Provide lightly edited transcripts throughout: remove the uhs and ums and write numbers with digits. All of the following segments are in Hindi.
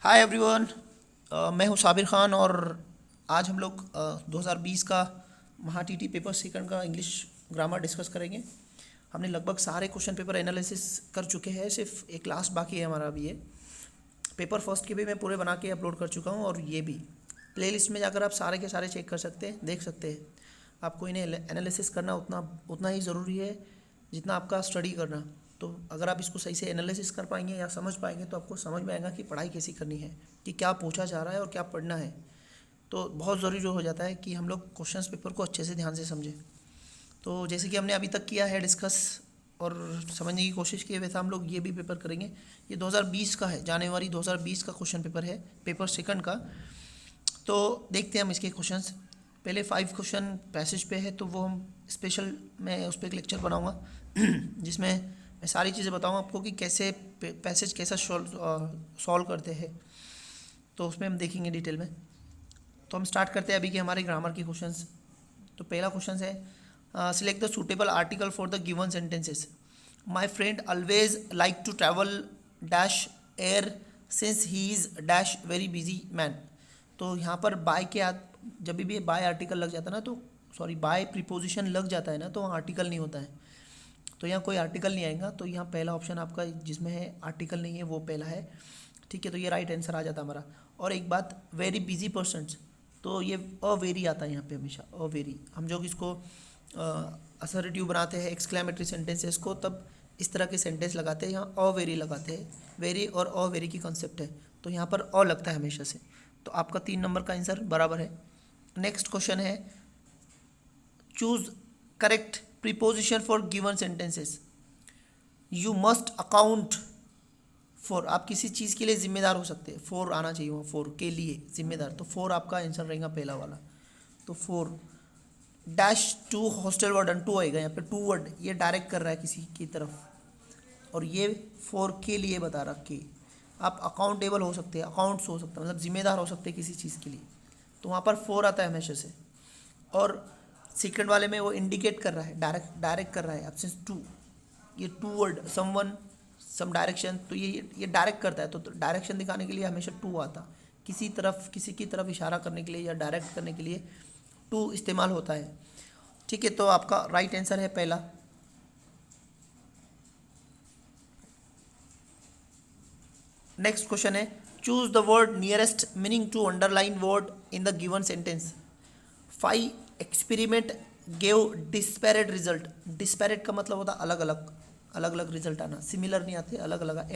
Hi everyone. मैं हूं साबिर खान और आज हम लोग 2020 का महा टीटी पेपर सेकंड का इंग्लिश ग्रामर डिस्कस करेंगे। हमने लगभग सारे क्वेश्चन पेपर एनालिसिस कर चुके हैं, सिर्फ एक लास्ट बाकी है हमारा। अभी ये पेपर फर्स्ट के भी मैं पूरे बना के अपलोड कर चुका हूं और ये भी प्लेलिस्ट में जाकर आप सारे के सारे चेक कर सकते हैं, देख सकते हैं। आपको इन्हें एनालिसिस करना उतना ही ज़रूरी है जितना आपका स्टडी करना। तो अगर आप इसको सही से एनालिसिस कर पाएंगे या समझ पाएंगे तो आपको समझ में आएगा कि पढ़ाई कैसी करनी है, कि क्या पूछा जा रहा है और क्या पढ़ना है। तो बहुत ज़रूरी जो हो जाता है कि हम लोग क्वेश्चंस पेपर को अच्छे से ध्यान से समझें। तो जैसे कि हमने अभी तक किया है डिस्कस और समझने की कोशिश की है, वैसा हम लोग ये भी पेपर करेंगे। ये 2020 का है, जनवरी 2020 का क्वेश्चन पेपर है, पेपर सेकंड का। तो देखते हैं हम इसके क्वेश्चंस। पहले 5 क्वेश्चन पैसेज पे है, तो वो हम स्पेशल मैं उस पर एक लेक्चर बनाऊँगा जिसमें मैं सारी चीज़ें बताऊँगा आपको कि कैसे पैसेज कैसा सॉल्व करते हैं। तो उसमें हम देखेंगे डिटेल में। तो हम स्टार्ट करते हैं अभी के हमारे ग्रामर के क्वेश्चंस। तो पहला क्वेश्चन है select the suitable article for the given sentences. My friend always like to travel dash air since he is dash very busy man. तो यहाँ पर बाय के जब भी बाय आर्टिकल लग जाता है ना, तो सॉरी बाय प्रीपोजिशन लग जाता है ना, तो आर्टिकल नहीं होता है। तो यहाँ कोई आर्टिकल नहीं आएगा, तो यहाँ पहला ऑप्शन आपका जिसमें है आर्टिकल नहीं है वो पहला है। ठीक है, तो ये राइट आंसर आ जाता हमारा। और एक बात, वेरी बिजी पर्सन्स, तो ये अवेरी आता है यहाँ पे हमेशा, अवेरी। हम जो इसको असर्टिव बनाते हैं एक्सक्लेमेटरी सेंटेंसेस को, तब इस तरह के सेंटेंस लगाते हैं, यहाँ अवेरी लगाते हैं। वेरी और अवेरी की कॉन्सेप्ट है, तो यहाँ पर अ लगता है हमेशा से। तो आपका 3 नंबर का आंसर बराबर है। नेक्स्ट क्वेश्चन है choose correct preposition for given sentences. You must account for, आप किसी चीज़ के लिए जिम्मेदार हो सकते हैं, फॉर आना चाहिए वहाँ, फॉर के लिए जिम्मेदार, तो फॉर आपका आंसर रहेगा पहला वाला। तो for dash to hostel warden, to आएगा यहाँ पे, टू वर्ड ये डायरेक्ट कर रहा है किसी की तरफ, और ये फॉर के लिए बता रहा कि आप अकाउंटेबल हो सकते हैं, अकाउंट्स हो सकता है, मतलब जिम्मेदार हो सकते हैं किसी चीज़ के लिए, तो वहाँ पर फॉर आता है हमेशा से। और सेकंड वाले में वो इंडिकेट कर रहा है, डायरेक्ट कर रहा है, एब्सेंस टू, ये to word someone some direction, तो ये डायरेक्ट करता है। तो डायरेक्शन दिखाने के लिए हमेशा टू आता, किसी तरफ किसी की तरफ इशारा करने के लिए या डायरेक्ट करने के लिए टू इस्तेमाल होता है। ठीक है, तो आपका राइट आंसर है पहला। नेक्स्ट क्वेश्चन है choose the word nearest meaning to underline word in the given sentence. 5 experiment gave disparate result. Disparate का मतलब होता है अलग अलग रिजल्ट आना, सिमिलर नहीं आते, अलग अलग।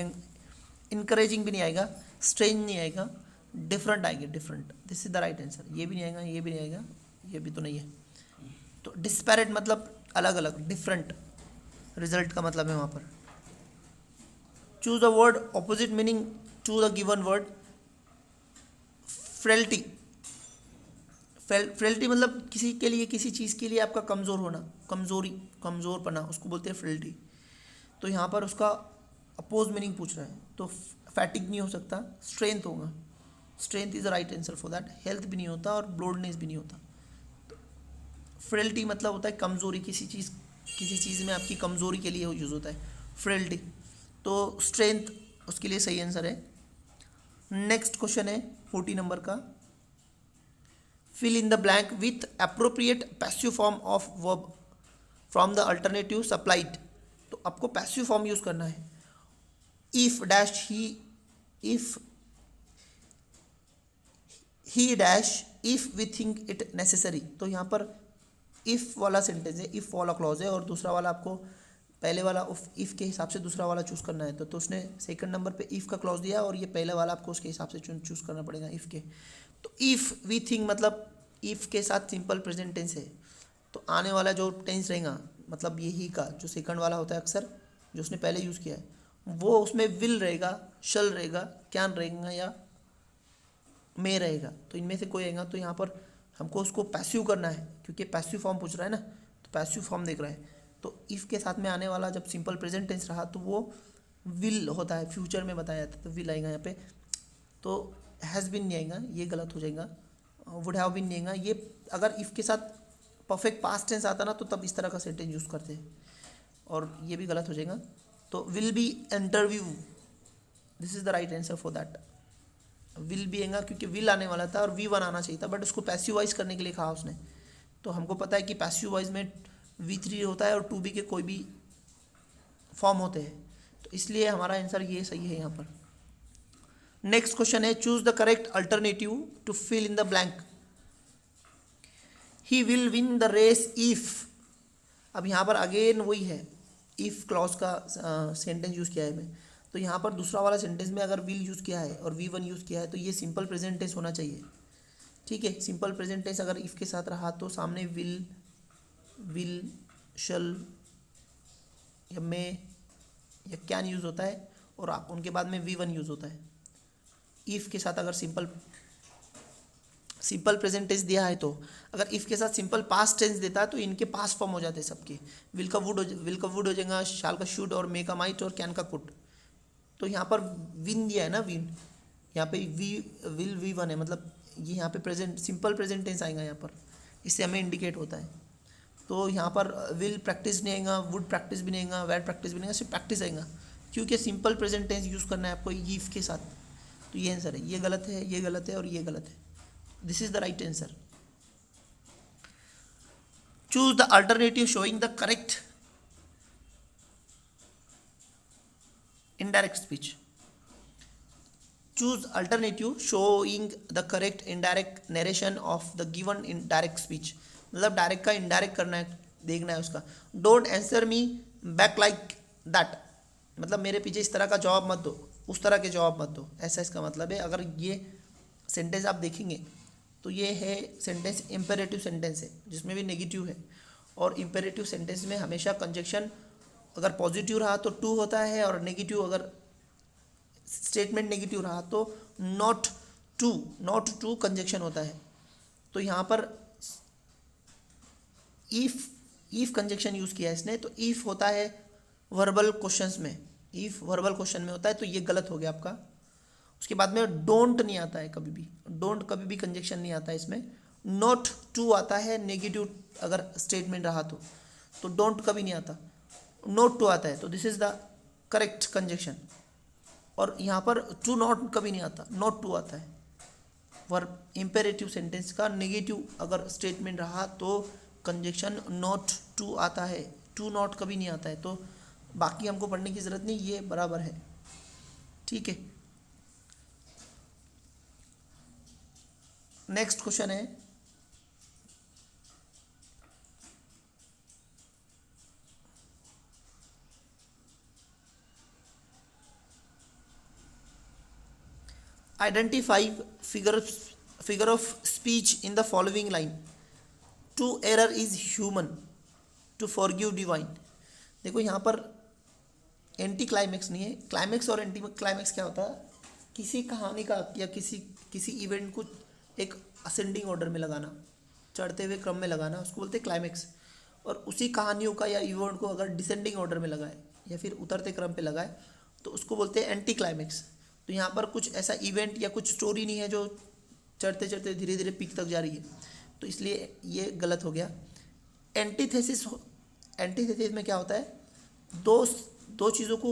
इनकरेजिंग भी नहीं आएगा, स्ट्रेंज नहीं आएगा, डिफरेंट आएंगे, different. This is the right answer. ये भी नहीं आएगा, ये भी नहीं आएगा, ये भी तो नहीं है। तो डिस्पैरेट मतलब अलग अलग, डिफरेंट रिजल्ट का मतलब है वहाँ पर। Choose the word opposite meaning to the given word. Frailty, frailty मतलब किसी के लिए, किसी चीज़ के लिए आपका कमज़ोर होना, कमज़ोरपना, उसको बोलते हैं फ्रेल्टी। तो यहाँ पर उसका अपोज मीनिंग पूछ रहा है, तो फैटिक नहीं हो सकता, स्ट्रेंथ होगा, strength is the right answer for that. Health भी नहीं होता और ब्लोडनेस भी नहीं होता। तो फ्रेल्टी मतलब होता है कमज़ोरी, किसी चीज़ में आपकी कमज़ोरी के लिए यूज़ होता है फ्रेल्टी। तो स्ट्रेंथ उसके लिए सही आंसर है। नेक्स्ट क्वेश्चन है 40 नंबर का, fill in the blank with appropriate passive form of verb from the alternative supplied। तो आपको passive form यूज करना है। if dash he dash if we think it necessary। तो यहाँ पर if वाला सेंटेंस है, if वाला क्लॉज है, और दूसरा वाला आपको पहले वाला if के हिसाब से दूसरा वाला चूज़ करना है। तो उसने सेकंड नंबर पे if का क्लॉज दिया और ये पहले वाला आपको उसके हिसाब से चूज़ करना पड़ेगा if के। तो इफ़ वी थिंक मतलब इफ़ के साथ सिंपल प्रेजेंट टेंस है, तो आने वाला जो टेंस रहेगा मतलब यही का जो सेकंड वाला होता है अक्सर, जो उसने पहले यूज़ किया है, वो उसमें विल रहेगा, शल रहेगा, कैन रहेगा या मे रहेगा। तो इनमें से कोई रहेगा। तो यहाँ पर हमको उसको पैसिव करना है, क्योंकि पैसिव फॉर्म पूछ रहा है ना, तो पैसिव फॉर्म देख रहा है। तो इफ़ के साथ में आने वाला जब सिंपल प्रेजेंट टेंस रहा तो वो विल होता है, फ्यूचर में बताया जाता है, तो विल आएगा यहाँ पे। तो हैज़ बिन नहीं आएगा, ये गलत हो जाएगा। वुड हैव बिन नहीं आएगा। ये अगर इफ़ के साथ परफेक्ट पास्ट टेंस आता ना, तो तब इस तरह का सेंटेंस यूज़ करते हैं, और ये भी गलत हो जाएगा। तो will be interview, this is the right answer for that. Will भी आएगा क्योंकि विल आने वाला था और V1 आना चाहिए था, बट उसको पैसिव वॉइस करने के लिए कहा उसने। तो हमको पता है कि पैसिव वॉइस में V3 होता है और टू बी के कोई भी फॉर्म होते हैं, तो इसलिए हमारा आंसर ये सही है यहाँ पर। नेक्स्ट क्वेश्चन है, choose the correct alternative to fill in the blank. He will win the race if. अब यहाँ पर अगेन वही है, इफ क्लॉज का सेंटेंस यूज़ किया है मैं, तो यहाँ पर दूसरा वाला सेंटेंस में अगर विल यूज़ किया है और V1 यूज़ किया है तो ये सिंपल प्रेजेंट टेंस होना चाहिए। ठीक है, सिंपल प्रेजेंट टेंस अगर इफ के साथ रहा तो सामने विल शल या मे या कैन यूज़ होता है और उनके बाद में V1 यूज़ होता है। इफ़ के साथ अगर सिंपल प्रेजेंट टेंस दिया है, तो अगर इफ़ के साथ सिंपल पास्ट टेंस देता है तो इनके पास्ट फॉर्म हो जाते हैं सबके। विल का वुड हो जाएगा, शाल का शुड और मे का माइट और कैन का कुड। तो यहाँ पर विन दिया है ना, विन, यहाँ पे विल V1 है, मतलब ये यहाँ पे प्रेजेंट सिंपल प्रेजेंट टेंस आएगा यहाँ पर, इससे हमें इंडिकेट होता है। तो यहाँ पर विल प्रैक्टिस नहीं आएगा, वुड प्रैक्टिस भी नहीं आएगा, वेट प्रैक्टिस भी नहीं आएगा, सिर्फ प्रैक्टिस आएगा, क्योंकि सिंपल प्रेजेंट टेंस यूज़ करना है आपको इफ के साथ। तो ये आंसर है, ये गलत है, ये गलत है और ये गलत है। This is the right answer. Choose the alternative showing the correct indirect speech. Choose alternative showing the correct indirect narration of the given indirect speech. मतलब डायरेक्ट का इनडायरेक्ट करना है, देखना है उसका। Don't answer me back like that, मतलब मेरे पीछे इस तरह का जवाब मत दो, उस तरह के जवाब मत दो, ऐसा इसका मतलब है। अगर ये सेंटेंस आप देखेंगे तो ये है सेंटेंस इम्पेरेटिव सेंटेंस है, जिसमें भी नेगेटिव है, और इम्पेरेटिव सेंटेंस में हमेशा कंजक्शन अगर पॉजिटिव रहा तो टू होता है, और नेगेटिव अगर स्टेटमेंट नेगेटिव रहा तो नॉट टू कंजक्शन होता है। तो यहाँ पर इफ कंजक्शन यूज़ किया है इसने, तो इफ होता है वर्बल क्वेश्चंस में, इफ वर्बल क्वेश्चन में होता है, तो ये गलत हो गया आपका। उसके बाद में डोंट नहीं आता है कभी भी, डोंट कभी भी कंजक्शन नहीं आता है इसमें। नॉट टू आता है नेगेटिव अगर स्टेटमेंट रहा तो डोंट कभी नहीं आता, नोट टू आता है, तो this is the correct conjunction. और यहाँ पर टू नॉट कभी नहीं आता, नॉट टू आता है। वर्ब इम्पेरेटिव सेंटेंस का नेगेटिव अगर स्टेटमेंट रहा तो कंजक्शन नॉट टू आता है, टू नॉट कभी नहीं आता है। तो बाकी हमको पढ़ने की ज़रूरत नहीं, ये बराबर है। ठीक है, नेक्स्ट क्वेश्चन है, identify figure of speech in the following line. To err is human, to forgive divine. देखो यहाँ पर एंटी क्लाइमैक्स नहीं है, क्लाइमैक्स और एंटी क्लाइमैक्स क्या होता है, किसी कहानी का या किसी इवेंट को एक असेंडिंग ऑर्डर में लगाना, चढ़ते हुए क्रम में लगाना, उसको बोलते हैं क्लाइमैक्स। और उसी कहानियों का या इवेंट को अगर डिसेंडिंग ऑर्डर में लगाए या फिर उतरते क्रम पे लगाए तो उसको बोलते हैं एंटी क्लाइमैक्स। तो यहाँ पर कुछ ऐसा इवेंट या कुछ स्टोरी नहीं है जो चढ़ते चढ़ते धीरे धीरे पीक तक जा रही है, तो इसलिए ये गलत हो गया। एंटीथेसिस में क्या होता है, दो चीज़ों को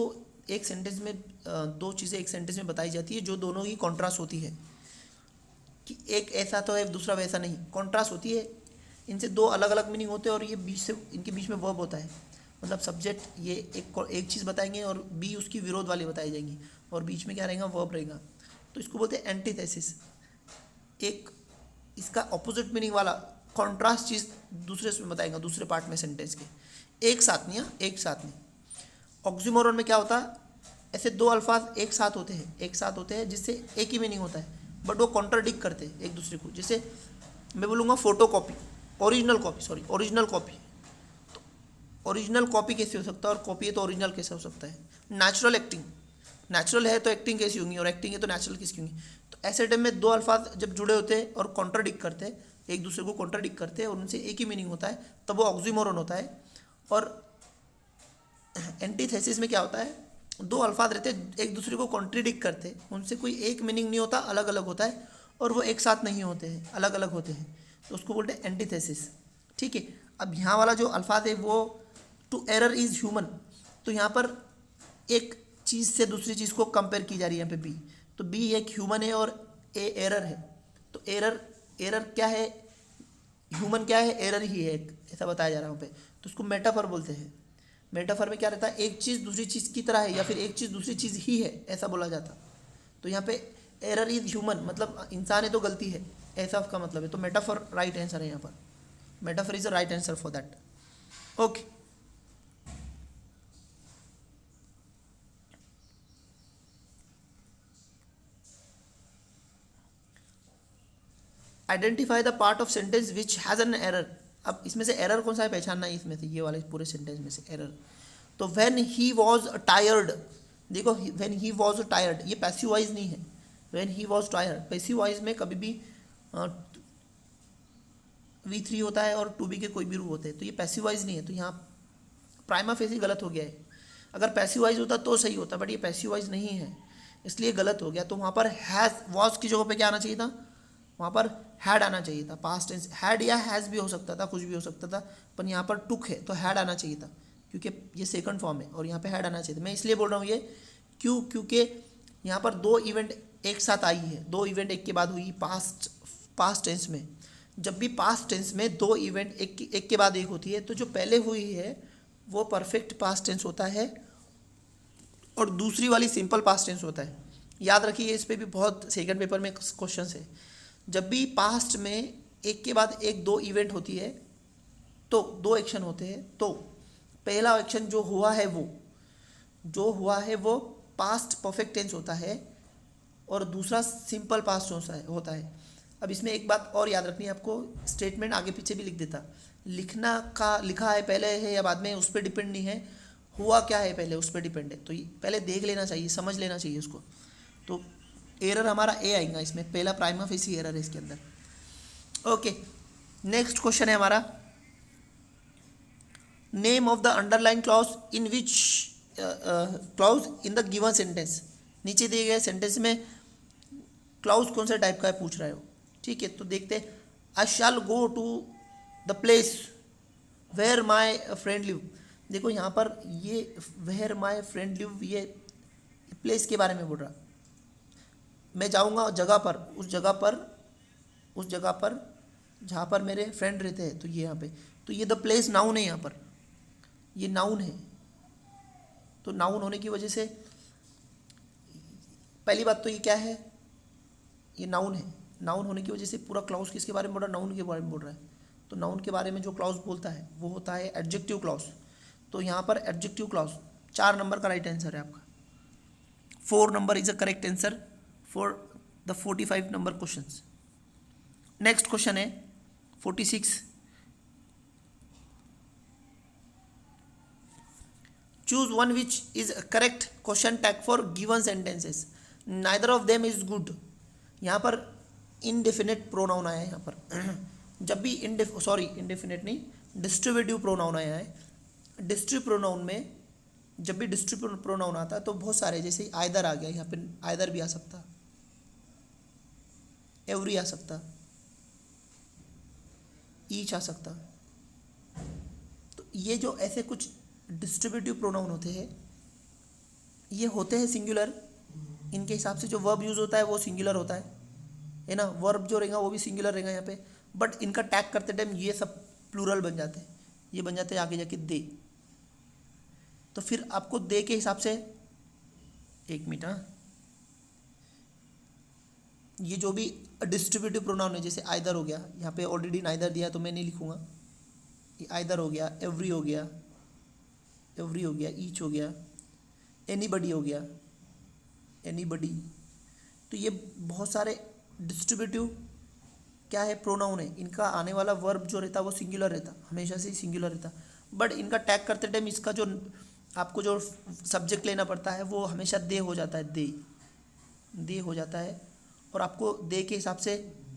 एक सेंटेंस में, दो चीज़ें एक सेंटेंस में बताई जाती है जो दोनों की कॉन्ट्रास्ट होती है, कि एक ऐसा तो है दूसरा वैसा नहीं, कॉन्ट्रास्ट होती है। इनसे दो अलग अलग मीनिंग होते हैं और ये इनके बीच में वर्ब होता है, मतलब सब्जेक्ट ये एक चीज़ बताएंगे और बी उसकी विरोध वाली बताई जाएंगी, और बीच में क्या रहेगा, वर्ब रहेगा। तो इसको बोलते हैं एंटीथेसिस। एक इसका ऑपोजिट मीनिंग वाला कॉन्ट्रास्ट चीज़ दूसरे में बताएगा, दूसरे पार्ट में सेंटेंस के, एक साथ नहीं, एक साथ नहीं। ऑक्सीमोरन में क्या होता है, ऐसे दो अल्फाज एक साथ होते हैं जिससे एक ही मीनिंग होता है, बट वो कॉन्ट्राडिक्ट करते हैं एक दूसरे को। जैसे मैं बोलूँगा फोटो कॉपी, ओरिजिनल कॉपी, तो ओरिजिनल कॉपी कैसे हो सकता है, और कॉपी है तो ओरिजिनल कैसे हो सकता है। नेचुरल है तो एक्टिंग कैसी होंगी, और एक्टिंग है तो नेचुरल किसकी होंगी। तो ऐसे टाइम में दो अल्फाज जब जुड़े होते हैं और कॉन्ट्राडिक्ट करते हैं, एक दूसरे को कॉन्ट्राडिक्ट करते हैं और उनसे एक ही मीनिंग होता है, तब वो ऑक्सीमोरन होता है। और एंटीथेसिस में क्या होता है, दो अल्फाज रहते हैं एक दूसरे को कॉन्ट्राडिक्ट करते हैं, उनसे कोई एक मीनिंग नहीं होता, अलग अलग होता है, और वो एक साथ नहीं होते हैं, अलग अलग होते हैं, तो उसको बोलते हैं एंटीथेसिस। ठीक है, अब यहाँ वाला जो अल्फाज है वो टू एरर इज़ ह्यूमन, तो यहाँ पर एक चीज़ से दूसरी चीज़ को कंपेयर की जा रही है यहाँ पे बी, तो बी एक ह्यूमन है और ए एरर है, तो एरर एरर क्या है, ह्यूमन क्या है, एरर ही है ऐसा बताया जा रहा है वहाँ पे, तो उसको मेटाफर बोलते हैं। मेटाफर में क्या रहता है, एक चीज़ दूसरी चीज़ की तरह है या फिर एक चीज़ दूसरी चीज़ ही है ऐसा बोला जाता। तो यहाँ पे एरर इज ह्यूमन, मतलब इंसान है तो गलती है, ऐसा उसका मतलब है। तो मेटाफर राइट आंसर है यहाँ पर, metaphor is the right answer for that. Okay, identify the part of sentence which has an error. अब इसमें से एरर कौन सा है पहचानना है, इसमें से ये वाले पूरे सेंटेंस में से एरर। तो व्हेन ही वॉज टायर्ड, देखो व्हेन ही वॉज टायर्ड ये पैसिव वॉइस नहीं है, when he was tired passive voice में कभी भी V3 होता है और टू बी के कोई भी रूप होते हैं, तो ये पैसिव वॉइस नहीं है, तो यहाँ प्राइमा फेसी गलत हो गया है। अगर पैसिव वॉइस होता तो सही होता, बट ये पैसिव वॉइस नहीं है इसलिए गलत हो गया। तो वहाँ पर हैज़ वॉज की जगह पे क्या आना चाहिए था, वहाँ पर हैड आना चाहिए था। पास्ट टेंस हैड या हैज़ भी हो सकता था, कुछ भी हो सकता था, पर यहाँ पर टुक है तो हैड आना चाहिए था क्योंकि ये सेकंड फॉर्म है और यहाँ पे हैड आना चाहिए था। मैं इसलिए बोल रहा हूँ ये क्योंकि यहाँ पर दो इवेंट एक साथ आई है, दो इवेंट एक के बाद हुई पास्ट टेंस में। जब भी पास्ट टेंस में दो इवेंट एक के बाद एक होती है तो जो पहले हुई है वो परफेक्ट पास्ट टेंस होता है और दूसरी वाली सिंपल पास्ट टेंस होता है। याद रखिए, इस पे भी बहुत सेकंड पेपर में क्वेश्चन है। जब भी पास्ट में एक के बाद एक दो इवेंट होती है तो दो एक्शन होते हैं, तो पहला एक्शन जो हुआ है वो पास्ट परफेक्ट टेंस होता है और दूसरा सिंपल पास्ट होता है। अब इसमें एक बात और याद रखनी है आपको, स्टेटमेंट आगे पीछे भी लिख देता, लिखा है पहले है या बाद में उस पर डिपेंड नहीं है, हुआ क्या है पहले उस पर डिपेंड है। तो ये पहले देख लेना चाहिए, समझ लेना चाहिए उसको। तो एरर हमारा ए आएगा इसमें, पहला प्राइमा फेसी एरर है इसके अंदर। ओके, नेक्स्ट क्वेश्चन है हमारा, name of the underline clause in which clause in the given sentence. नीचे दिए गए सेंटेंस में क्लॉज कौन से टाइप का है पूछ रहे हो, ठीक है। तो देखते हैं, I shall go to the place where my friend live. देखो यहाँ पर ये वेयर माई फ्रेंड लिव, ये प्लेस के बारे में बोल रहा, मैं जाऊँगा जगह पर, उस जगह पर जहाँ पर मेरे फ्रेंड रहते हैं। तो ये यहाँ पे, तो ये द प्लेस नाउन है, यहाँ पर ये नाउन है। तो नाउन होने की वजह से पहली बात तो ये क्या है, ये नाउन है। नाउन होने की वजह से पूरा क्लॉज किसके बारे में बोल रहा है, नाउन के बारे में बोल रहा है। तो नाउन के बारे में जो क्लॉज बोलता है वो होता है एडजेक्टिव क्लॉज। तो यहाँ पर एडजेक्टिव क्लॉज 4 नंबर का राइट आंसर है आपका। 4 number is a correct answer for the 45 number question. Next question है 46, choose one which is correct question tag for given sentences, neither of them is good. यहाँ पर इनडेफिनेट प्रोनाउन आया है यहाँ पर जब भी इनडेफिनेट नहीं, डिस्ट्रीब्यूटिव प्रोनाउन आया है। डिस्ट्रीब्यूटिव प्रोनाउन में जब भी डिस्ट्रीब्यूटिव प्रोनाउन आता है तो बहुत सारे, जैसे आइदर आ गया, यहाँ पे आइदर भी आ सकता, एवरी आ सकता, ईच आ सकता। तो ये जो ऐसे कुछ डिस्ट्रीब्यूटिव प्रोनाउन होते हैं, ये होते हैं सिंगुलर। इनके हिसाब से जो वर्ब यूज होता है वो सिंगुलर होता है ना, वर्ब जो रहेगा वो भी सिंगुलर रहेगा यहाँ पे। बट इनका टैग करते टाइम ये सब प्लूरल बन जाते हैं, ये बन जाते हैं आगे जाके दे। तो फिर आपको दे के हिसाब से, एक मिनट, ये जो भी डिस्ट्रीब्यूटिव प्रोनाउन है, जैसे आइदर हो गया, यहाँ पे ऑलरेडी नाइदर दिया तो मैं नहीं लिखूंगा, ये आइदर हो गया, एवरी हो गया, ईच हो गया, एनीबडी हो गया, एनीबडी। तो ये बहुत सारे डिस्ट्रीब्यूटिव क्या है, प्रोनाउन है। इनका आने वाला वर्ब जो रहता है वो सिंगुलर रहता, हमेशा से ही सिंगुलर रहता। बट इनका टैग करते टाइम इसका जो आपको जो सब्जेक्ट लेना पड़ता है वो हमेशा दे हो जाता है, दे हो जाता है। और आपको दे के हिसाब से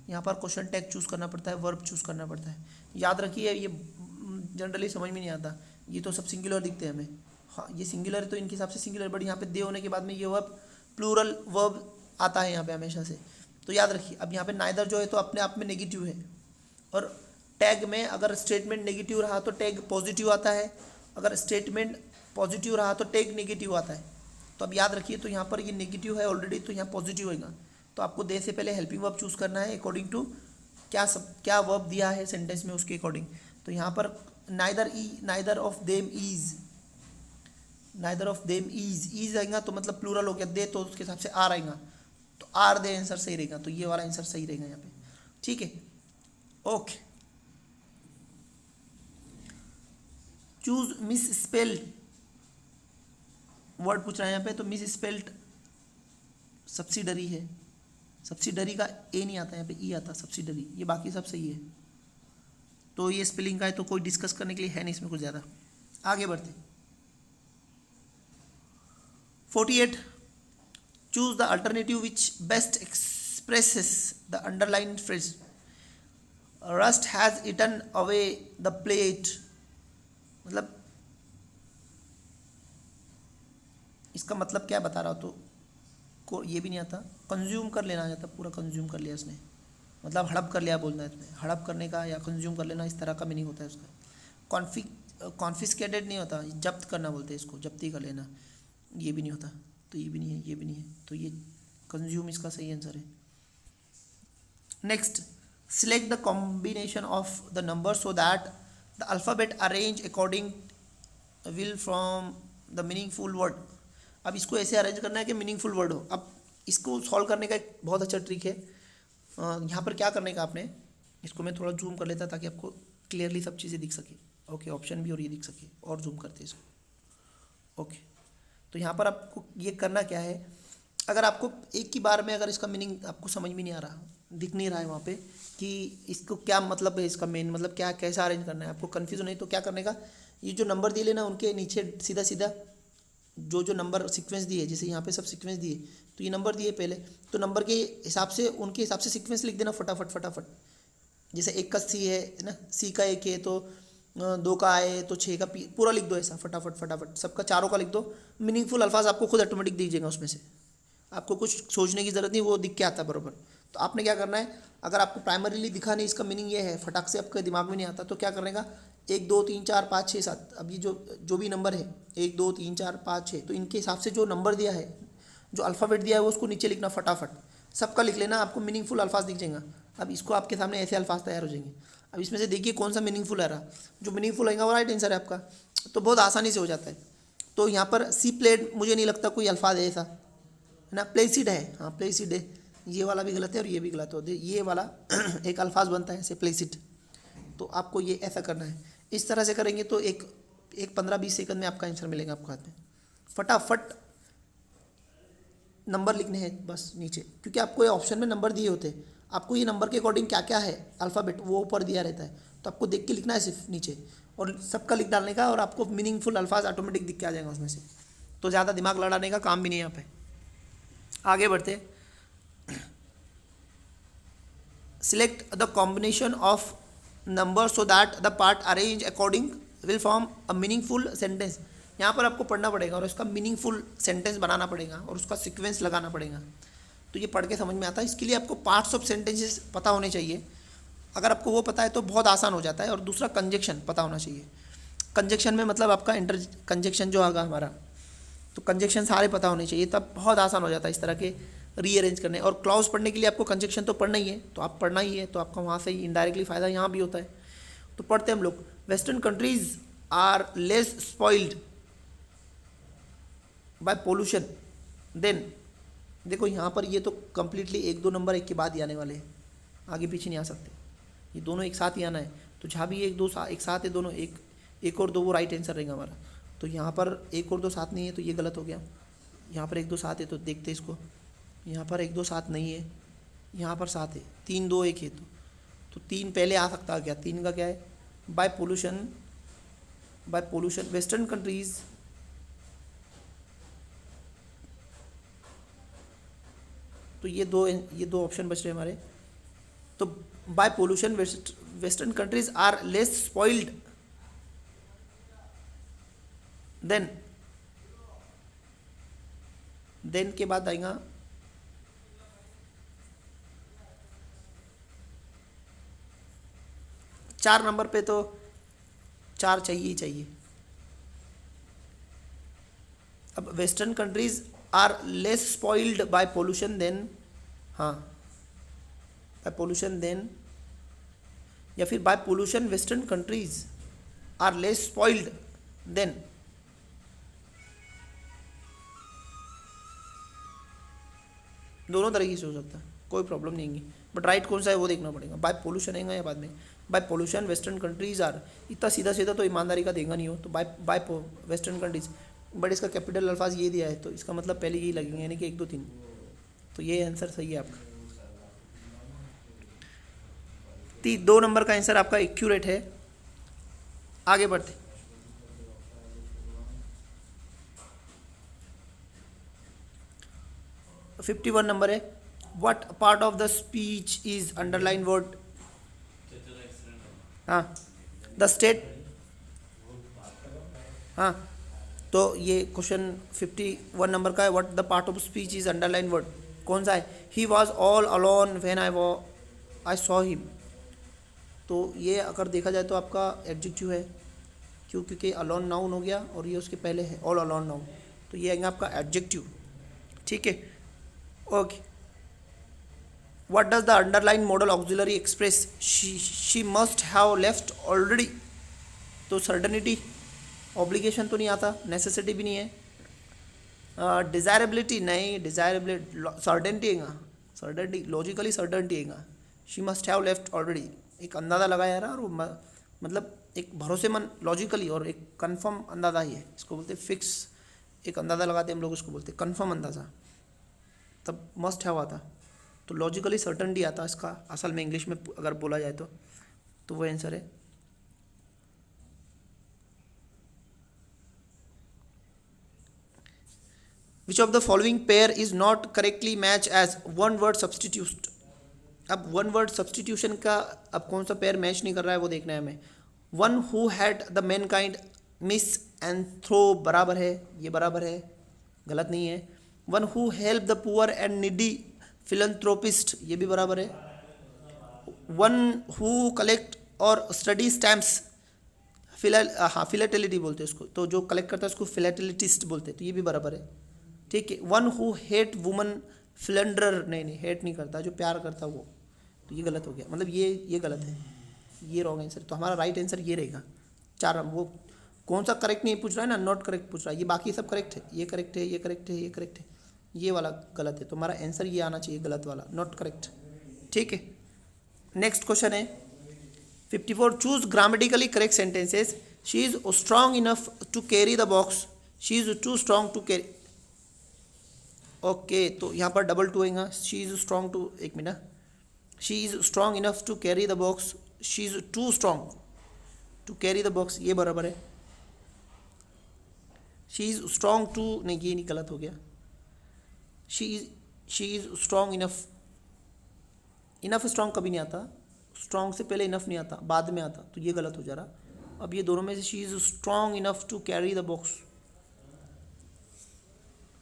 यहाँ पर क्वेश्चन टैग चूज़ करना पड़ता है, वर्ब चूज़ करना पड़ता है। याद रखिए, ये जनरली समझ में नहीं आता, ये तो सब सिंगुलर दिखते हैं हमें। हाँ, ये सिंगुलर है तो इनके हिसाब से सिंगुलर, बट यहाँ पे दे होने के बाद में ये वर्ब प्लूरल वर्ब आता है यहाँ पे हमेशा से। तो याद रखिए, अब यहाँ पे नाइदर जो है तो अपने आप में नेगेटिव है, और टैग में अगर स्टेटमेंट नेगेटिव रहा तो टैग पॉजिटिव आता है, अगर स्टेटमेंट पॉजिटिव रहा तो टैग नेगेटिव आता है। तो अब याद रखिए, तो यहाँ पर ये नेगेटिव है ऑलरेडी, तो यहाँ पॉजिटिव होगा। तो आपको दे से पहले हेल्पिंग वर्ब चूज करना है अकॉर्डिंग टू क्या वर्ब दिया है सेंटेंस में उसके अकॉर्डिंग। तो यहाँ पर neither of them is, neither of them is आएगा तो मतलब प्लूरल हो गया, दे तो उसके हिसाब से आर आएगा, तो आर दे आंसर सही रहेगा, तो ये वाला आंसर सही रहेगा यहाँ पे। ठीक है, okay. Choose miss spelled word पूछ रहा है यहाँ पे, तो मिस स्पेल्ड सब्सिडरी है, सब्सिडरी का ए नहीं आता यहाँ पे, ई आता सब्सिडरी, ये बाकी सब सही है। तो ये स्पेलिंग का है, तो कोई डिस्कस करने के लिए है नहीं इसमें कुछ ज़्यादा। आगे बढ़ते। 48 choose the alternative which best expresses the underline phrase. Rust has eaten away the plate, मतलब इसका मतलब क्या बता रहा हो, तो को ये भी नहीं आता, कंज्यूम कर लेना आ जाता, पूरा कंज्यूम कर लिया इसने, मतलब हड़प कर लिया बोलना है इसमें, हड़प करने का या कंज्यूम कर लेना, इस तरह का मीनिंग होता है उसका। कॉन्फिस्केटेड नहीं होता, जब्त करना बोलते हैं इसको, जब्ती कर लेना, ये भी नहीं होता, तो ये भी नहीं है, ये भी नहीं है, तो ये कंज्यूम इसका सही आंसर है। Next, select the combination of the number so that the alphabet arrange according will from the meaningful word. अब इसको ऐसे अरेंज करना है कि मीनिंगफुल वर्ड हो। अब इसको सॉल्व करने का एक बहुत अच्छा ट्रिक है। यहाँ पर क्या करने का आपने, इसको मैं थोड़ा जूम कर लेता ताकि आपको क्लियरली सब चीज़ें दिख सके। ओके, ऑप्शन भी और ये दिख सके, और जूम करते इसको। ओके, तो यहाँ पर आपको ये करना क्या है, अगर आपको एक ही बार में अगर इसका मीनिंग आपको समझ में नहीं आ रहा, दिख नहीं रहा है वहाँ पे कि इसको क्या मतलब है, इसका मेन मतलब क्या, कैसा अरेंज करना है, आपको कन्फ्यूजन नहीं, तो क्या करने का, ये जो नंबर दिए ना उनके नीचे सीधा सीधा जो नंबर सीक्वेंस दिए, जैसे यहाँ पे सब सीक्वेंस दिए, तो ये नंबर दिए पहले, तो नंबर के हिसाब से उनके हिसाब से सीक्वेंस लिख देना फटाफट फटाफट। जैसे 1 का सी है ना, सी का 1 है, तो 2 का है, तो 6 का पी, पूरा लिख दो ऐसा फटाफट फटाफट, सबका चारों का लिख दो। मीनिंगफुल अल्फाज आपको खुद ऑटोमेटिक दिख जाएगा उसमें से, आपको कुछ सोचने की ज़रूरत नहीं, वो दिख के आता है बराबर। तो आपने क्या करना है, अगर आपको प्राइमरीली दिखा नहीं इसका मीनिंग ये है, फटाक से आपके दिमाग में नहीं आता, तो क्या करने का, 1 2 3 4 5 6 7, अब ये जो भी नंबर है 1 2 3 4 5 6, तो इनके हिसाब से जो नंबर दिया है, जो अल्फ़ाबेट दिया है, वो उसको नीचे लिखना फटाफट, सबका लिख लेना, आपको मीनिंगफुल अल्फाज दिख जाएगा। अब इसको आपके सामने ऐसे अल्फाज तैयार हो जाएंगे। अब इसमें से देखिए कौन सा मीनिंगफुल आ रहा, जो मीनिंगफुल आएगा वो राइट आंसर है आपका, तो बहुत आसानी से हो जाता है। तो यहाँ पर सी प्लेड मुझे नहीं लगता कोई अल्फाज है ऐसा, है ना, प्लेसिड है, हाँ प्लेसिड है, ये वाला भी गलत है और ये भी गलत हो, ये वाला एक अल्फाज बनता है ऐसे प्लेसिड, तो आपको ये ऐसा करना है। इस तरह से करेंगे तो एक 15-20 सेकंड में आपका आंसर मिलेगा आपको हाथ में। फटाफट नंबर लिखने हैं बस नीचे, क्योंकि आपको ये ऑप्शन में नंबर दिए होते हैं, आपको ये नंबर के अकॉर्डिंग क्या क्या है अल्फ़ाबेट वो ऊपर दिया रहता है, तो आपको देख के लिखना है सिर्फ नीचे, और सबका लिख डालने का, और आपको मीनिंगफुल अल्फाज ऑटोमेटिक दिख के आ जाएगा उसमें से, तो ज़्यादा दिमाग लड़ाने का काम भी नहीं है यहाँ पे। आगे बढ़ते, select the combination of number so that the part arrange according will form a meaningful sentence. यहाँ पर आपको पढ़ना पड़ेगा और उसका मीनिंगफुल सेंटेंस बनाना पड़ेगा और उसका सीक्वेंस लगाना पड़ेगा, तो ये पढ़ के समझ में आता है। इसके लिए आपको पार्ट्स ऑफ सेंटेंसेस पता होने चाहिए, अगर आपको वो पता है तो बहुत आसान हो जाता है। और दूसरा कंजक्शन पता होना चाहिए, कंजक्शन में मतलब आपका इंटर कंजक्शन जो आगा हमारा, तो कंजक्शन सारे पता होने चाहिए, तब बहुत आसान हो जाता है इस तरह के रीअरेंज करने। और क्लॉज पढ़ने के लिए आपको कंजक्शन तो पढ़ना ही है, तो आप पढ़ना ही है, तो आपका वहाँ से ही इनडायरेक्टली फ़ायदा यहाँ भी होता है। तो पढ़ते हम लोग, western countries are less spoiled by pollution than. देखो यहाँ पर ये तो कम्प्लीटली 1 2 नंबर एक के बाद ही आने वाले हैं, आगे पीछे नहीं आ सकते, ये दोनों एक साथ ही आना है। तो जहाँ भी 1 2 एक साथ है दोनों, एक और 2 वो राइट आंसर रहेगा हमारा। तो यहाँ पर 1 और 2 साथ नहीं है तो ये गलत हो गया, यहाँ पर 1 2 साथ है तो देखते इसको, यहाँ पर 1 2 साथ नहीं है, यहाँ पर साथ है, 3 2 1 है, तो 3 पहले आ सकता है क्या, 3 का क्या है, बाय पोल्यूशन वेस्टर्न कंट्रीज तो ये दो ऑप्शन बच रहे हमारे। तो by pollution western countries are less spoiled than के बाद आएगा चार नंबर पे, तो 4 चाहिए ही चाहिए। अब western countries are less spoiled by pollution than हाँ, बाय पोल्यूशन देन, या फिर by pollution western countries are less spoiled than. दोनों तरीके से हो सकता है, कोई प्रॉब्लम नहीं है, बट राइट कौन सा है वो देखना पड़ेगा। बाय पोल्यूशन आएगा या बाद में, by pollution western countries are, इतना सीधा सीधा तो ईमानदारी का देगा नहीं हो, तो by by western countries, but इसका कैपिटल अल्फाज ये दिया है तो इसका मतलब पहले यही लगेंगे, यानी कि 1 2 3, तो ये आंसर सही है आपका। 2 नंबर का आंसर आपका एक्यूरेट है। आगे बढ़ते, फिफ्टी 51 नंबर है, what part of the speech is underline word. हाँ, द स्टेट, हाँ, तो ये क्वेश्चन 51 नंबर का है, what the part of speech is underline word, कौन सा है। He was all alone when I saw him, तो ये अगर देखा जाए तो आपका एडजेक्टिव है, क्योंकि अलोन नाउन हो गया और ये उसके पहले है ऑल अलोन नाउन, तो ये आएगा आपका एडजेक्टिव। ठीक है, okay. What does the underline model auxiliary express, she must have left already, तो सर्टनिटी, ऑब्लिगेशन तो नहीं आता, नेसेसिटी भी नहीं है, डिज़ायरेबिलिटी नहीं, डिज़ायरेबिलिटी सर्टेनिटी है, सर्टेनिटी लॉजिकली सर्टेनिटी है, she must have left already, एक अंदाज़ा लगाया रहा, और मतलब एक भरोसेमंद लॉजिकली और एक कंफर्म अंदाज़ा ही है, इसको बोलते हैं फिक्स, एक अंदाज़ा लगाते हैं हम लोग, उसको बोलते हैं कंफर्म अंदाज़ा, तब मस्ट हैव आता, तो लॉजिकली सर्टेनिटी आता इसका असल में इंग्लिश में अगर बोला जाए तो वो आंसर है। Which of the following pair is not correctly match as one word substitute, अब वन वर्ड सब्सटीट्यूशन का अब कौन सा पेयर मैच नहीं कर रहा है वो देखना है हमें। One who hated the mankind misanthrope बराबर है, ये बराबर है, गलत नहीं है। One who help the poor and needy philanthropist, ये भी बराबर है। वन हु कलेक्ट और स्टडी स्टैम्प्स, फिलेटिलिटी बोलते हैं उसको, तो जो कलेक्ट करता है उसको फिलेटिलिटिस्ट बोलते हैं, तो ये भी बराबर है। ठीक है, one who hate woman Philander, नहीं हेट नहीं करता, जो प्यार करता वो, तो ये गलत हो गया, मतलब ये गलत है, ये रॉन्ग आंसर, तो हमारा राइट आंसर ये रहेगा। 4 वो कौन सा करेक्ट नहीं पूछ रहा है ना, नॉट करेक्ट पूछ रहा है, ये बाकी सब करेक्ट है, ये करेक्ट है, ये करेक्ट है, ये करेक्ट है, ये वाला गलत है, तो हमारा आंसर ये आना चाहिए गलत वाला, नॉट करेक्ट। ठीक है, नेक्स्ट क्वेश्चन है 54, choose grammatically correct sentences, she is strong enough to carry the box, she is too strong to carry, okay, तो यहाँ पर डबल टू आएगा, शी इज स्ट्रॉन्ग टू, एक मिनट, she is strong enough to carry the box, she is too strong to carry the box, ये बराबर है। शी इज स्ट्रॉन्ग टू, नहीं ये नहीं, गलत हो गया, she is strong enough, enough strong कभी नहीं आता, स्ट्रॉन्ग से पहले इनफ नहीं आता, बाद में आता, तो ये गलत हो जा रहा। अब ये दोनों में से she is strong enough to carry the box,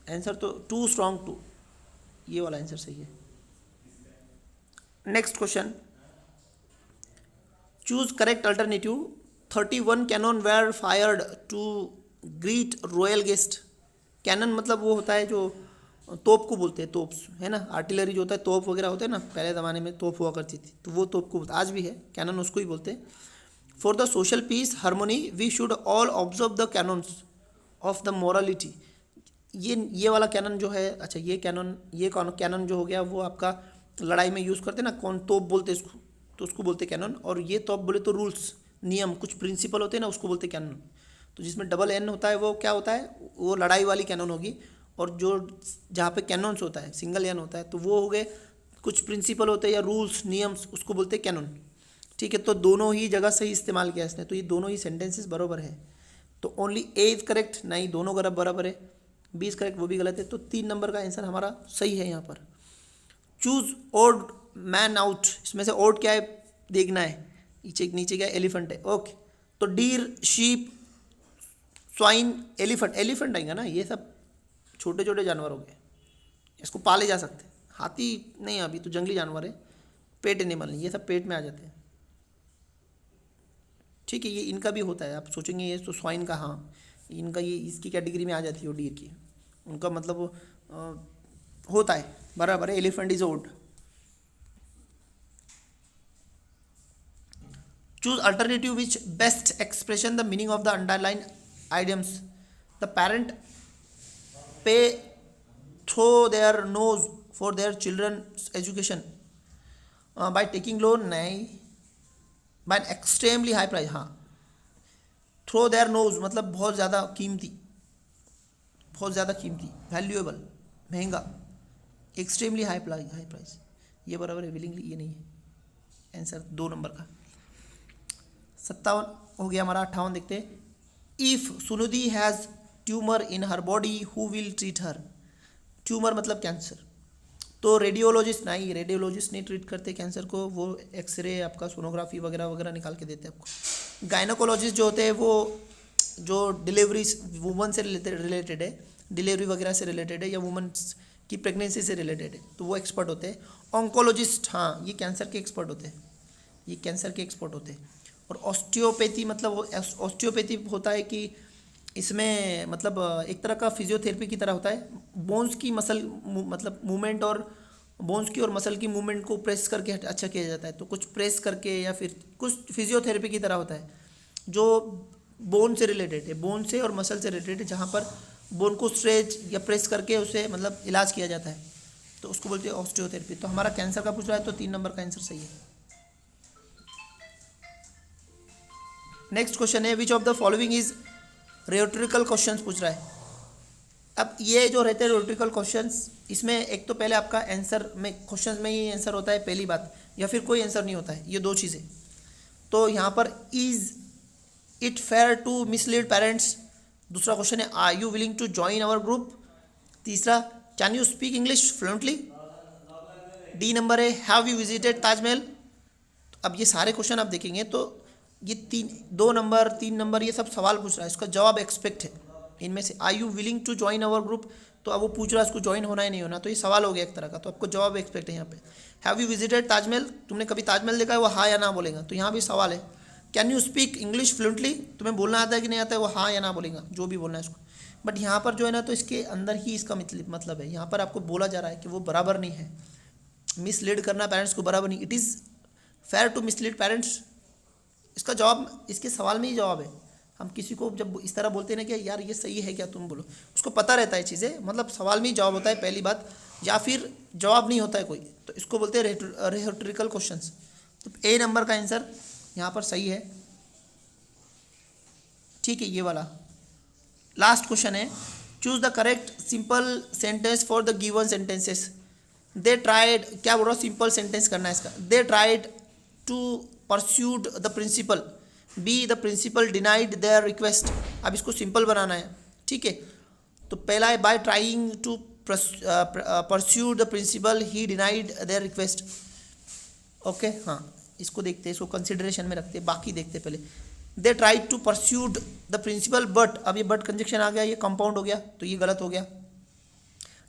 answer तो टू स्ट्रॉन्ग टू, ये वाला आंसर सही है। Next question, choose correct alternative, 31 cannon were fired to greet royal guest, cannon मतलब वो होता है जो तोप को बोलते हैं, तोप है ना, आर्टिलरी जो होता है, तोप वगैरह होते हैं ना, पहले ज़माने में तोप हुआ करती थी, तो वो तोप को बोलते, आज भी है कैनन, उसको ही बोलते हैं। For the social peace harmony we should all observe the canons of the morality, ये वाला कैनन जो है, अच्छा ये कैनन, ये कौन कैनन जो हो गया वो आपका लड़ाई में यूज़ करते हैं ना, कौन तोप बोलते हैं इसको, तो उसको बोलते हैं कैनन, और ये तोप बोले तो रूल्स, नियम, कुछ प्रिंसिपल होते हैं ना, उसको बोलते हैं कैनन। तो जिसमें डबल एन होता है वो क्या होता है, वो लड़ाई वाली कैनन होगी, और जो जहाँ पे कैनन्स होता है सिंगल एन होता है, तो वो हो गए कुछ प्रिंसिपल होते हैं या रूल्स नियम्स, उसको बोलते हैं कैनन। ठीक है, तो दोनों ही जगह सही इस्तेमाल किया इसने, तो ये दोनों ही सेंटेंसेस बराबर है, तो ओनली ए इज करेक्ट, नहीं दोनों गलत बराबर है, बी इज करेक्ट वो भी गलत है, तो 3 नंबर का आंसर हमारा सही है यहाँ पर। चूज ओड मैन आउट, इसमें से ओड क्या है देखना है, नीचे क्या एलिफेंट है, ओके, तो deer, sheep, swine, elephant, elephant आएगा ना, ये सब छोटे छोटे जानवर हो गए, इसको पाले जा सकते हैं, हाथी नहीं अभी तो जंगली जानवर है, पेट एनिमल नहीं, ये सब पेट में आ जाते हैं। ठीक है, ये इनका भी होता है, आप सोचेंगे ये तो स्वाइन का, हाँ इनका ये इसकी कैटेगरी में आ जाती है, वो डीर की, उनका मतलब होता है बराबर है, elephant is odd, choose alternative which best expression the meaning of the underline idioms. The parent pay throw their nose for their children education by taking loan. नहीं, बाय एक्सट्रीमली हाई प्राइस. हाँ, थ्रो देयर नोज मतलब बहुत ज़्यादा कीमती, बहुत ज़्यादा कीमती, वैल्यूएबल, महंगा. एक्सट्रीमली हाई प्राइस ये बराबर है विलिंगली, ये नहीं है आंसर 2 नंबर का. 57 हो गया हमारा. 58 देखते हैं. If Sunidhi has tumour in her body who will treat her. Tumour मतलब कैंसर, तो रेडियोलॉजिस्ट नहीं, रेडियोलॉजिस्ट नहीं ट्रीट करते कैंसर को, वो एक्सरे आपका सोनोग्राफी वगैरह वगैरह निकाल के देते हैं आपको. गायनोकोलॉजिस्ट जो होते हैं वो जो डिलीवरी वुमन से रिलेटेड है, डिलीवरी वगैरह से रिलेटेड है या वुमन की प्रेगनेंसी से रिलेटेड है, तो वो एक्सपर्ट होते हैं. ऑन्कोलॉजिस्ट, हाँ, ये कैंसर के एक्सपर्ट होते हैं, ये कैंसर के एक्सपर्ट होते हैं. और ऑस्टियोपैथी मतलब ऑस्टियोपैथी होता है कि इसमें मतलब एक तरह का फिजियोथेरेपी की तरह होता है. बोन्स की मसल मतलब मूवमेंट और बोन्स की और मसल की मूवमेंट को प्रेस करके अच्छा किया जाता है. तो कुछ प्रेस करके या फिर कुछ फिजियोथेरेपी की तरह होता है जो बोन से रिलेटेड है, बोन से और मसल से रिलेटेड है, जहाँ पर बोन को स्ट्रेच या प्रेस करके उसे मतलब इलाज किया जाता है, तो उसको बोलते हैं ऑस्टियोथेरेपी. तो हमारा कैंसर का पूछ रहा है तो 3 नंबर का आंसर सही है. नेक्स्ट क्वेश्चन है which of the following is rhetorical questions पूछ रहा है. अब ये जो रहते हैं रेटोरिकल क्वेश्चंस, इसमें एक तो पहले आपका आंसर में क्वेश्चंस में ही आंसर होता है पहली बात, या फिर कोई आंसर नहीं होता है, ये 2 चीज़ें. तो यहाँ पर is it fair to mislead parents. दूसरा क्वेश्चन है are you willing to join our group. तीसरा can you speak English fluently. D number है हैव यू विजिटेड ताजमहल. अब ये सारे क्वेश्चन आप देखेंगे तो ये 2 नंबर 3 नंबर ये सब सवाल पूछ रहा है, इसका जवाब एक्सपेक्ट है इनमें से. Are you willing to join our group, तो अब वो पूछ रहा है इसको ज्वाइन होना है नहीं होना, तो ये सवाल हो गया एक तरह का, तो आपको जवाब एक्सपेक्ट है यहाँ पे. हैव यू विजिटेड ताजमहल, तुमने कभी ताजमहल देखा है, वो हाँ या ना बोलेगा, तो यहाँ भी सवाल है. Can you speak English fluently, तुम्हें बोलना आता है कि नहीं आता है, वो हाँ या ना बोलेगा, जो भी बोलना है इसको. बट यहाँ पर जो है ना, तो इसके अंदर ही इसका मतलब है, यहाँ पर आपको बोला जा रहा है कि वो बराबर नहीं है. मिसलीड करना पेरेंट्स को बराबर नहीं. It is fair to mislead parents, इसका जवाब इसके सवाल में ही जवाब है. हम किसी को जब इस तरह बोलते हैं ना कि यार ये सही है क्या, तुम बोलो, उसको पता रहता है चीज़ें, मतलब सवाल में ही जवाब होता है पहली बात, या फिर जवाब नहीं होता है कोई, तो इसको बोलते हैं रेटोरिकल क्वेश्चंस. तो ए नंबर का आंसर यहाँ पर सही है. ठीक है, ये वाला. लास्ट क्वेश्चन है choose the correct simple sentence for the given sentences. They tried, क्या बोल रहा हूँ, सिंपल सेंटेंस करना है इसका. They tried to persuade the principal. But the principal denied their request. अब इसको सिंपल बनाना है, ठीक है. तो पहला है by trying to persuade the principal he denied their request. Okay, हाँ, इसको देखते हैं, इसको कंसिडरेशन में रखते हैं, बाकी देखते हैं पहले. They tried to persuade the principal but, अब ये बट कंजक्शन आ गया, ये कंपाउंड हो गया, तो ये गलत हो गया.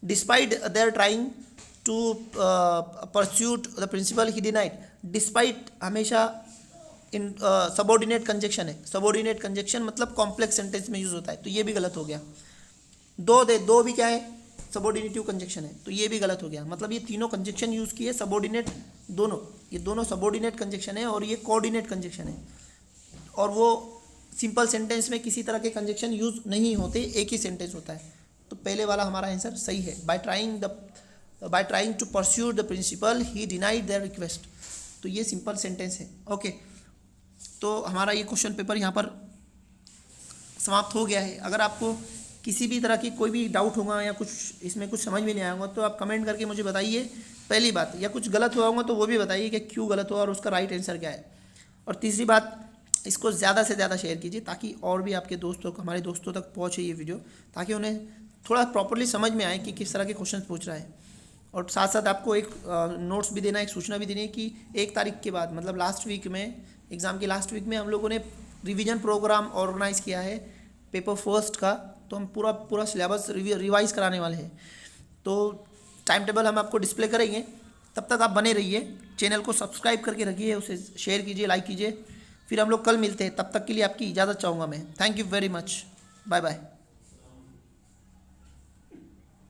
Despite their trying to persuade the principal he denied. Despite हमेशा इन सबऑर्डिनेट कंजक्शन है. सबऑर्डिनेट कंजक्शन मतलब कॉम्प्लेक्स सेंटेंस में यूज होता है, तो ये भी गलत हो गया. दो भी क्या है, सबऑर्डिनेटिव कंजक्शन है, तो ये भी गलत हो गया. मतलब ये तीनों कंजक्शन यूज किए सबऑर्डिनेट, दोनों, ये दोनों सबऑर्डिनेट कंजक्शन है और ये कोऑर्डिनेट कंजक्शन है. और वो सिंपल सेंटेंस में किसी तरह के कंजक्शन यूज नहीं होते, एक ही सेंटेंस होता है. तो पहले वाला हमारा आंसर सही है. By trying to pursue the principal he denied their request, तो ये सिंपल सेंटेंस है. ओके, तो हमारा ये क्वेश्चन पेपर यहाँ पर समाप्त हो गया है. अगर आपको किसी भी तरह की कोई भी डाउट होगा या कुछ इसमें कुछ समझ में नहीं आया होगा तो आप कमेंट करके मुझे बताइए पहली बात, या कुछ गलत हुआ होगा तो वो भी बताइए कि क्यों गलत हुआ और उसका राइट आंसर क्या है. और तीसरी बात, इसको ज़्यादा से ज़्यादा शेयर कीजिए ताकि और भी आपके दोस्तों को, हमारे दोस्तों तक पहुँचे ये वीडियो, ताकि उन्हें थोड़ा प्रॉपर्ली समझ में आए कि किस तरह के क्वेश्चन पूछ रहा है. और साथ साथ आपको एक नोट्स भी देना, एक सूचना भी देनी है कि 1 तारीख के बाद, मतलब लास्ट वीक में, एग्ज़ाम की लास्ट वीक में हम लोगों ने रिवीजन प्रोग्राम ऑर्गेनाइज़ किया है पेपर फर्स्ट का. तो हम पूरा सिलेबस रिवाइज़ कराने वाले हैं. तो टाइम टेबल हम आपको डिस्प्ले करेंगे, तब तक आप बने रहिए. चैनल को सब्सक्राइब करके रखिए, उसे शेयर कीजिए, लाइक कीजिए. फिर हम लोग कल मिलते हैं, तब तक के लिए आपकी इजाज़त चाहूँगा मैं. Thank you very much, bye bye.